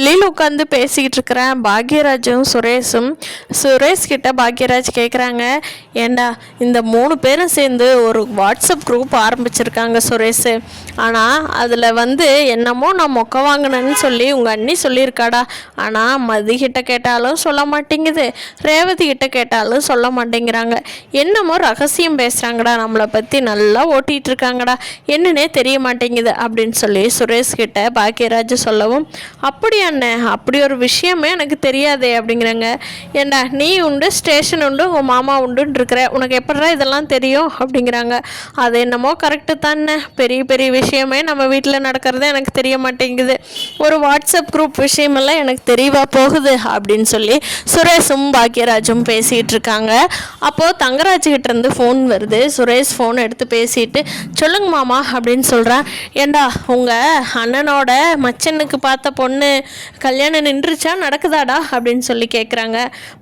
வெளியில் உட்காந்து பேசிக்கிட்டு இருக்கிறேன் பாக்யராஜும் சுரேஷும். சுரேஷ் கிட்ட பாக்யராஜ் கேட்குறாங்க, ஏண்டா இந்த 3 பேரும் சேர்ந்து ஒரு வாட்ஸ்அப் குரூப் ஆரம்பிச்சிருக்காங்க சுரேஷ். ஆனால் அதில் என்னமோ நான் மொக்க வாங்கினேன்னு சொல்லி உங்கள் அண்ணி சொல்லியிருக்காடா. ஆனால் மதிக்கிட்ட கேட்டாலும் சொல்ல மாட்டேங்குது, ரேவதி கிட்ட கேட்டாலும் சொல்ல மாட்டேங்கிறாங்க. என்னமோ ரகசியம் பேசுகிறாங்கடா, நம்மளை பற்றி நல்லா ஓட்டிகிட்டு இருக்காங்கடா, என்னன்னே தெரிய மாட்டேங்குது அப்படின்னு சொல்லி சுரேஷ் கிட்ட பாக்யராஜ் சொல்லவும், அப்படியா அண்ணன், அப்படி ஒரு விஷயமே எனக்கு தெரியாதே அப்படிங்கிறாங்க. ஏண்டா நீ உண்டு, ஸ்டேஷன் உண்டு, உங்கள் மாமா உண்டுன்னு இருக்கிற, உனக்கு எப்படா இதெல்லாம் தெரியும் அப்படிங்கிறாங்க. அது என்னமோ கரெக்டு தானே, பெரிய பெரிய விஷயமே நம்ம வீட்டில் நடக்கிறதே எனக்கு தெரிய மாட்டேங்குது, ஒரு வாட்ஸ்அப் குரூப் விஷயமெல்லாம் எனக்கு தெரியவா போகுது அப்படின்னு சொல்லி சுரேஷும் பாக்யராஜும் பேசிகிட்டு இருக்காங்க. அப்போது தங்கராஜ்கிட்ட இருந்து ஃபோன் வருது. சுரேஷ் ஃபோன் எடுத்து பேசிட்டு, சொல்லுங்க மாமா அப்படின்னு சொல்கிறான். ஏண்டா உங்கள் அண்ணனோட மச்சனுக்கு பார்த்த பொண்ணு கல்யாணம் நின்றுச்சா, நடக்குதாடா அப்படின்னு சொல்லி கேட்குறாங்க.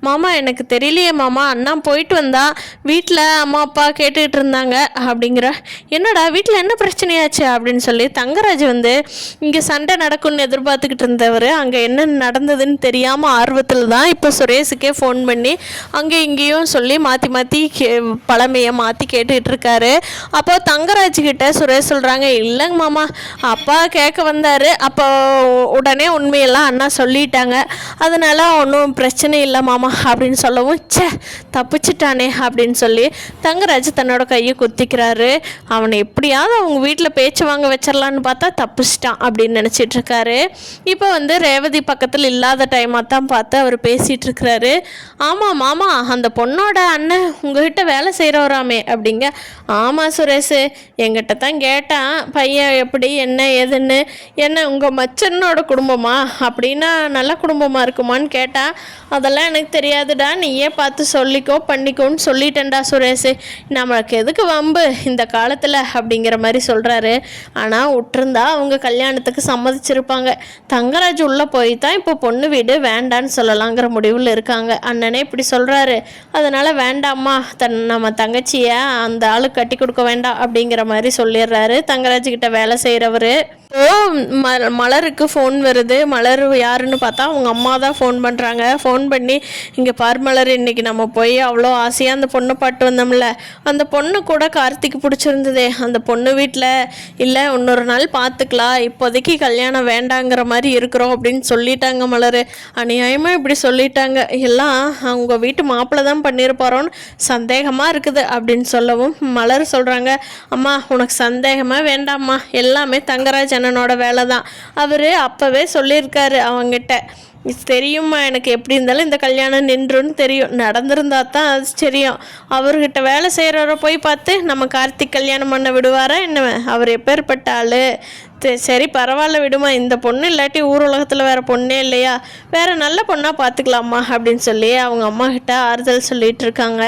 மாமா எனக்கு தெரியலையே மாமா, அண்ணா போயிட்டு வந்தா, வீட்டில் அம்மா அப்பா கேட்டுக்கிட்டு இருந்தாங்க அப்படிங்கிற. என்னடா வீட்டில் என்ன பிரச்சனையாச்சு அப்படின்னு சொல்லி தங்கராஜ் இங்கே சண்டை நடக்கும்னு எதிர்பார்த்துக்கிட்டு இருந்தவர் அங்கே என்ன நடந்ததுன்னு தெரியாமல் ஆர்வத்தில் தான் இப்போ சுரேஷுக்கே ஃபோன் பண்ணி அங்கே இங்கேயும் சொல்லி மாற்றி மாற்றி பழமையை மாற்றி கேட்டுக்கிட்டு இருக்காரு. அப்போ தங்கராஜ் கிட்ட சுரேஷ் சொல்கிறாங்க, இல்லைங்க மாமா, அப்பா கேட்க வந்தார், அப்போ உடனே உண்மையெல்லாம் அண்ணா சொல்லிட்டாங்க, அதனால ஒன்றும் பிரச்சனை இல்லை மாமா அப்படின்னு சொல்லவும், சே தப்பிச்சிட்டானே அப்படின்னு சொல்லி தங்கராஜ் தன்னோட கையை குத்திக்கிறாரு. அவனை எப்படியாவது அவங்க வீட்டில் பேச்சு வாங்க வச்சிடலான்னு பார்த்தா தப்பிச்சிட்டான் அப்படின்னு நினச்சிட்டு இருக்காரு. இப்போ ரேவதி பக்கத்தில் இல்லாத டைமாக தான் பார்த்து அவர் பேசிகிட்டு இருக்கிறாரு. ஆமாம் மாமா, அந்த பொண்ணோட அண்ணன் உங்ககிட்ட வேலை செய்கிறவராமே அப்படிங்க. ஆமாம் சுரேஷ், எங்கிட்ட தான் கேட்டான் பையன் எப்படி என்ன ஏதுன்னு. என்ன உங்கள் மச்சனோட குடும்பமா அப்படின்னா நல்ல குடும்பமாக இருக்குமான்னு கேட்டால், அதெல்லாம் எனக்கு தெரியாதுடா, நீயே பார்த்து சொல்லிக்கோ பண்ணிக்கோன்னு சொல்லிட்டேன்டா சுரேஷ், நம்மளுக்கு எதுக்கு வம்பு இந்த காலத்தில் அப்படிங்கிற மாதிரி சொல்கிறாரு. ஆனால் விட்டுருந்தா அவங்க கல்யாணத்துக்கு சம்மதிச்சிருப்பாங்க. தங்கராஜ் உள்ளே போய் தான் இப்போ பொண்ணு வீடு வேண்டான்னு சொல்லலாங்கிற முடிவில் இருக்காங்க. அண்ணனே இப்படி சொல்கிறாரு, அதனால் வேண்டாம்மா, நம்ம தங்கச்சியை அந்த ஆளுக்கு கட்டி கொடுக்க வேண்டாம் அப்படிங்கிற மாதிரி சொல்லிடுறாரு தங்கராஜ்கிட்ட வேலை செய்கிறவர். மலருக்கு ஃபோன் வருது. மலர் யாருன்னு பார்த்தா அவங்க அம்மா தான் ஃபோன் பண்ணுறாங்க. ஃபோன் பண்ணி, இங்கே பார் மலர், இன்றைக்கி நம்ம போய் அவ்வளோ ஆசையாக அந்த பொண்ணை பாட்டு வந்தோம்ல, அந்த பொண்ணு கூட கார்த்திக்கு பிடிச்சிருந்ததே, அந்த பொண்ணு வீட்டில் இல்லை இன்னொரு நாள் பார்த்துக்கலாம், இப்போதைக்கு கல்யாணம் வேண்டாங்கிற மாதிரி இருக்கிறோம் அப்படின்னு சொல்லிட்டாங்க மலர். அநியாயமாக இப்படி சொல்லிட்டாங்க, எல்லாம் அவங்க வீட்டு மாப்பிள்ளை தான் பண்ணியிருப்பாரோன்னு சந்தேகமாக இருக்குது அப்படின்னு சொல்லவும் மலர் சொல்கிறாங்க, அம்மா உனக்கு சந்தேகமாக வேண்டாம்மா, எல்லாமே தங்கராஜ் அண்ணனோட வேலை தான், அவர் அப்போவே சொல்லியிருக்காரு அவங்கிட்ட, தெரியுமா எனக்கு எப்படி இருந்தாலும் இந்த கல்யாணம் நின்றுன்னு தெரியும், நடந்திருந்தா தான் அது தெரியும், அவர்கிட்ட வேலை செய்கிறவரை போய் பார்த்து நம்ம கார்த்திக் கல்யாணம் பண்ண விடுவாரா என்ன, அவர் எப்பேற்பட்ட ஆள், சரி பரவாயில்ல விடுமா, இந்த பொண்ணு இல்லாட்டி ஊர் உலகத்தில் வேறு பொண்ணே இல்லையா, வேறு நல்ல பொண்ணாக பார்த்துக்கலாமா அப்படின்னு சொல்லி அவங்க அம்மா கிட்ட ஆறுதல் சொல்லிகிட்டு இருக்காங்க.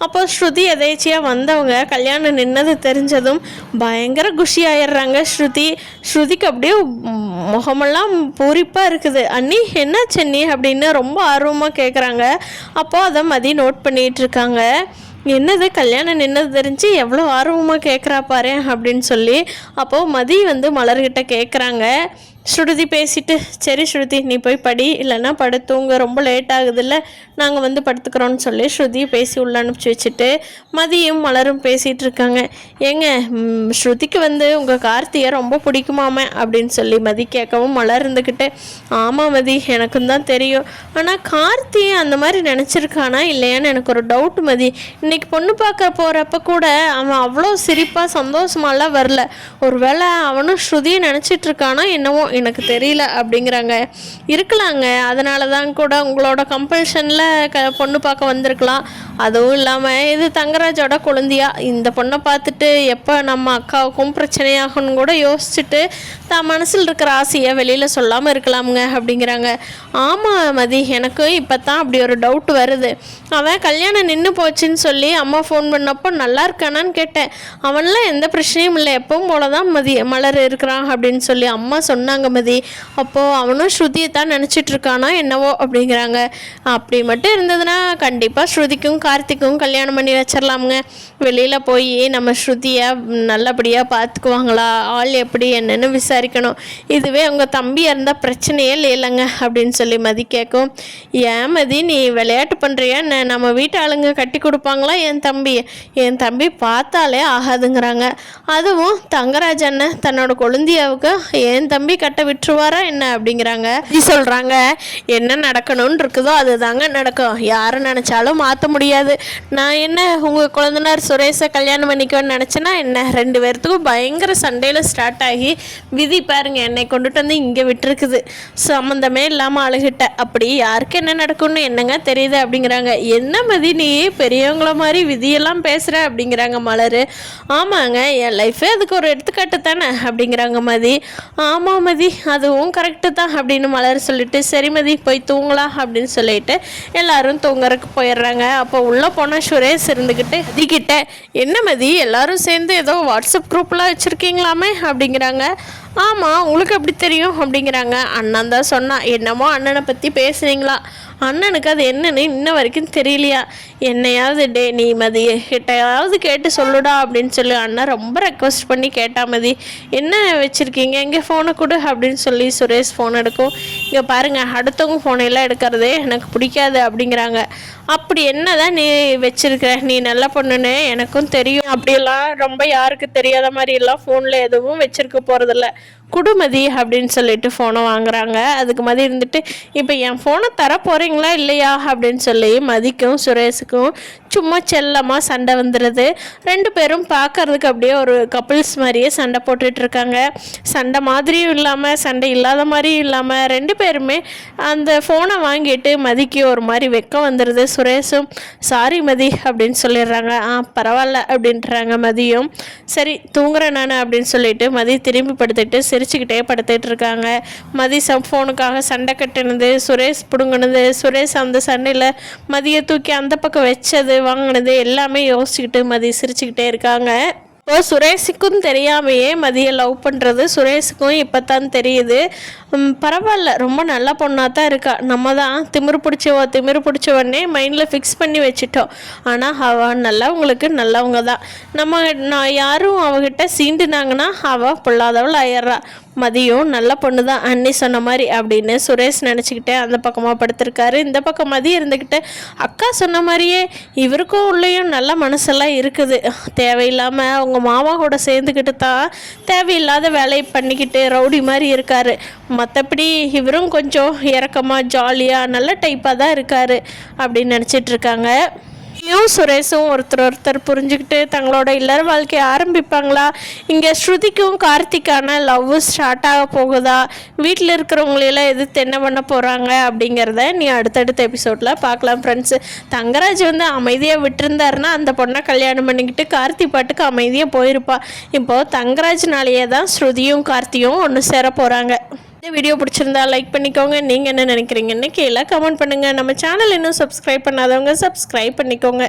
அப்போ ஸ்ருதி எதேச்சியாக வந்தவங்க கல்யாணம் நின்னது தெரிஞ்சதும் பயங்கர குஷி ஆயிடுறாங்க. ஸ்ருதிக்கு அப்படியே முகமெல்லாம் பூரிப்பாக இருக்குது. அண்ணி என்ன சென்னி அப்படின்னு ரொம்ப ஆர்வமாக கேட்குறாங்க. அப்போது அதை மதி நோட் பண்ணிகிட்டு இருக்காங்க. என்னது கல்யாணம் நின்னது தெரிஞ்சு எவ்வளோ ஆர்வமாக கேட்குறா பாரு அப்படின்னு சொல்லி. அப்போது மதி மலர்கிட்ட கேட்குறாங்க. ஸ்ருதி பேசிட்டு, சரி ஸ்ருதி நீ போய் படி, இல்லைன்னா படுத்துங்க, ரொம்ப லேட் ஆகுதுல்ல, நாங்கள் படுத்துக்கிறோன்னு சொல்லி ஸ்ருதி பேசி உள்ள அனுப்பிச்சி வச்சுட்டு மதியும் மலரும் பேசிகிட்டு இருக்காங்க. ஏங்க ஸ்ருதிக்கு உங்கள் கார்த்தியை ரொம்ப பிடிக்குமாமே அப்படின்னு சொல்லி மதி கேட்கவும் மலர் இருந்துக்கிட்டு, ஆமாம் மதி எனக்கும் தான் தெரியும், ஆனால் கார்த்தி அந்த மாதிரி நினச்சிருக்கானா இல்லையான்னு எனக்கு ஒரு டவுட் மதி, இன்றைக்கி பொண்ணு பார்க்க போகிறப்ப கூட அவன் அவ்வளோ சிரிப்பாக சந்தோஷமாலாம் வரல, ஒருவேளை அவனும் ஸ்ருதியை நினச்சிட்ருக்கானா என்னவோ எனக்கு தெரியல அப்படிங்கிறாங்க. இருக்கலாங்க, அதனால தான் கூட உங்களோட கம்பல்ஷனில் பொண்ணு பார்க்க வந்திருக்கலாம். அதுவும் இல்லாமல் இது தங்கராஜோட குழந்தையா, இந்த பொண்ணை பார்த்துட்டு எப்போ நம்ம அக்காவுக்கும் பிரச்சனையாகும்னு கூட யோசிச்சுட்டு தான் மனசில் இருக்கிற ஆசையை வெளியில் சொல்லாமல் இருக்கலாமுங்க அப்படிங்கிறாங்க. ஆமாம் மதி, எனக்கும் இப்போ தான் அப்படி ஒரு டவுட் வருது, அவன் கல்யாணம் நின்று போச்சுன்னு சொல்லி அம்மா ஃபோன் பண்ணப்போ நல்லா இருக்கானான்னு கேட்டேன், அவன்லாம் எந்த பிரச்சனையும் இல்லை, எப்பவும் போல தான் மலர் இருக்கிறான் அப்படின்னு சொல்லி அம்மா சொன்னாங்க சொல்கிறாங்க மதி. அப்போது அவனும் ஸ்ருதியை தான் நினச்சிட்டு இருக்கானோ என்னவோ அப்படிங்கிறாங்க. அப்படி மட்டும் இருந்ததுன்னா கண்டிப்பாக ஸ்ருதிக்கும் கார்த்திக்கும் கல்யாணம் பண்ணி வச்சிடலாமுங்க. வெளியில் போய் நம்ம ஸ்ருதியை நல்லபடியாக பார்த்துக்குவாங்களா, ஆள் எப்படி என்னன்னு விசாரிக்கணும். இதுவே உங்கள் தம்பியாக இருந்தால் பிரச்சனையே இல்லைங்க அப்படின்னு சொல்லி மதி கேட்கும். ஏன் மதி நீ விளையாட்டு பண்ணுறியா என்ன? நம்ம வீட்டு ஆளுங்க கட்டி கொடுப்பாங்களா என் தம்பி பார்த்தாலே ஆகாதுங்கிறாங்க. அதுவும் தங்கராஜ் அண்ணன் தன்னோட கொழுந்தியாவுக்கு என் தம்பி கட்ட விட்டுருவாரா என்ன அப்படிங்கிறாங்க. சொல்கிறாங்க என்ன நடக்கணும்னு இருக்குதோ அது தாங்க நடக்கும். யாரை நினச்சாலும் மாற்ற முடியாது. நான் என்ன உங்கள் குழந்தைனார் சுரேஷை கல்யாணம் பண்ணிக்கணும்னு நினச்சேன்னா என்ன? 2 பேர்த்துக்கும் பயங்கர சண்டையில் ஸ்டார்ட் ஆகி விதி பாருங்க என்னை கொண்டுட்டு வந்து இங்கே விட்டுருக்குது. சம்மந்தமே இல்லாமல் அழுகிட்ட. அப்படி யாருக்கு என்ன நடக்கும்னு என்னங்க தெரியுது அப்படிங்கிறாங்க. என்ன மதி நீ பெரியவங்கள மாதிரி விதியெல்லாம் பேசுகிற அப்படிங்கிறாங்க மலர். ஆமாங்க என் லைஃபே அதுக்கு ஒரு எடுத்துக்காட்டு தானே அப்படிங்கிறாங்க மதி. ஆமாம் மதி அதுவும் கரெக்டு தான் அப்படின்னு மலர் சொல்லிட்டு சரி மதி போய் தூங்கலாம் அப்படின்னு சொல்லிட்டு எல்லாரும் தூங்குறதுக்கு போயிடுறாங்க. அப்போ உள்ளே போனால் சுரேஷ் இருந்துக்கிட்டு மதிக்கிட்ட என்ன மதி எல்லாரும் சேர்ந்து ஏதோ வாட்ஸ்அப் குரூப்லாம் வச்சுருக்கீங்களாமே அப்படிங்கிறாங்க. ஆமாம் உங்களுக்கு எப்படி தெரியும் அப்படிங்கிறாங்க. அண்ணன் தான் சொன்னான். என்னமோ அண்ணனை பற்றி பேசுனீங்களா? அண்ணனுக்கு அது என்னன்னு இன்ன வரைக்கும் தெரியலையா? என்னையாவது நீ மதி கிட்டையாவது கேட்டு சொல்லுடா அப்படின்னு சொல்லி அண்ணன் ரொம்ப ரெக்வஸ்ட் பண்ணி கேட்டா. மதி என்ன வச்சுருக்கீங்க எங்கே ஃபோனை கொடு அப்படின்னு சொல்லி சுரேஷ் ஃபோன் எடுக்கும். இங்கே பாருங்கள் அடுத்தவங்க ஃபோனையெல்லாம் எடுக்கிறதே எனக்கு பிடிக்காது அப்படிங்கிறாங்க. அப்படி என்ன தான் நீ வச்சுருக்கிற? நீ நல்ல பொண்ணுன்னு எனக்கும் தெரியும். அப்படியெல்லாம் ரொம்ப யாருக்கு தெரியாத மாதிரியெல்லாம் ஃபோனில் எதுவும் வச்சுருக்க போகிறதில்ல. குடுமதி அப்படின்னு சொல்லிட்டு ஃபோனை வாங்குறாங்க. அதுக்கு மதி இருந்துட்டு இப்போ என் ஃபோனை தர போகிறீங்களா இல்லையா அப்படின்னு சொல்லி மதிக்கும் சுரேஷுக்கும் சும்மா செல்லமாக சண்டை வந்துடுது. 2 பேரும் பார்க்கறதுக்கு அப்படியே ஒரு கப்புள்ஸ் மாதிரியே சண்டை போட்டுட்ருக்காங்க. சண்டை மாதிரியும் இல்லாமல் சண்டை இல்லாத மாதிரியும் இல்லாமல் 2 பேருமே அந்த ஃபோனை வாங்கிட்டு மதிக்கு ஒரு மாதிரி வெக்கம் வந்துடுது. சுரேஷும் சாரி மதி அப்படின்னு சொல்லிடுறாங்க. பரவாயில்ல அப்படின்றாங்க மதியும். சரி தூங்குறேன் நான் அப்படின்னு சொல்லிட்டு மதி திரும்பி படுத்துட்டு சிரிச்சுக்கிட்டே படுத்துட்டு இருக்காங்க. மதி ஃபோனுக்காக சண்டை கட்டினது, சுரேஷ் பிடுங்கினது, சுரேஷ் அந்த சண்டையில் மதியை தூக்கி அந்த பக்கம் வச்சது வாங்கினது எல்லாமே யோசிச்சுக்கிட்டு மதி சிரிச்சுக்கிட்டே இருக்காங்க. இப்போ சுரேஷுக்கும் தெரியாமையே மதியை லவ் பண்ணுறது சுரேஷுக்கும் இப்போ தான் தெரியுது. பரவாயில்ல ரொம்ப நல்ல பொண்ணாக தான் இருக்கா. நம்ம தான் திமிரு பிடிச்சவன்னே மைண்டில் ஃபிக்ஸ் பண்ணி வச்சுட்டோம். ஆனால் நல்லவங்களுக்கு நல்லவங்க தான். யாரும் அவகிட்ட சீண்டுனாங்கன்னா அவள் பொல்லாதவள் ஆயிடுறா. மதியம் நல்ல பொண்ணு தான் அண்ணி சொன்ன மாதிரி அப்படின்னு சுரேஷ் நினச்சிக்கிட்டே அந்த பக்கமாக படுத்திருக்காரு. இந்த பக்கம் மதி இருந்துக்கிட்டு அக்கா சொன்ன மாதிரியே இவருக்கும் உள்ளேயும் நல்ல மனசெல்லாம் இருக்குது. தேவையில்லாமல் அவங்க மாமா கூட சேர்ந்துக்கிட்டு தான் தேவையில்லாத வேலையை பண்ணிக்கிட்டு ரவுடி மாதிரி இருக்கார். மற்றபடி இவரும் கொஞ்சம் இறக்கமாக ஜாலியாக நல்ல டைப்பாக தான் இருக்கார் அப்படின்னு நினச்சிட்ருக்காங்க. சுரேஷும் ஒருத்தர் புரிஞ்சுக்கிட்டு தங்களோட இல்லற வாழ்க்கையை ஆரம்பிப்பாங்களா? இங்கே ஸ்ருதிக்கும் கார்த்திக்கான லவ் ஸ்டார்ட் ஆக போகுதா? வீட்டில் இருக்கிறவங்களெல்லாம் எதிர்த்து என்ன பண்ண போகிறாங்க அப்படிங்கிறத நீ அடுத்தடுத்த எபிசோடில் பார்க்கலாம் ஃப்ரெண்ட்ஸு. தங்கராஜ் அமைதியாக விட்டுருந்தாருன்னா அந்த பொண்ணை கல்யாணம் பண்ணிக்கிட்டு கார்த்தி பாட்டுக்கு அமைதியாக போயிருப்பா. இப்போது தங்கராஜ்னாலேயே தான் ஸ்ருதியும் கார்த்தியும் ஒன்று சேர போகிறாங்க. இந்த வீடியோ பிடிச்சிருந்தா லைக் பண்ணிக்கோங்க. நீங்கள் என்ன நினைக்கிறீங்கன்னு கீழே கமெண்ட் பண்ணுங்கள். நம்ம சேனல் இன்னும் சப்ஸ்கிரைப் பண்ணாதவங்க சப்ஸ்கிரைப் பண்ணிக்கோங்க.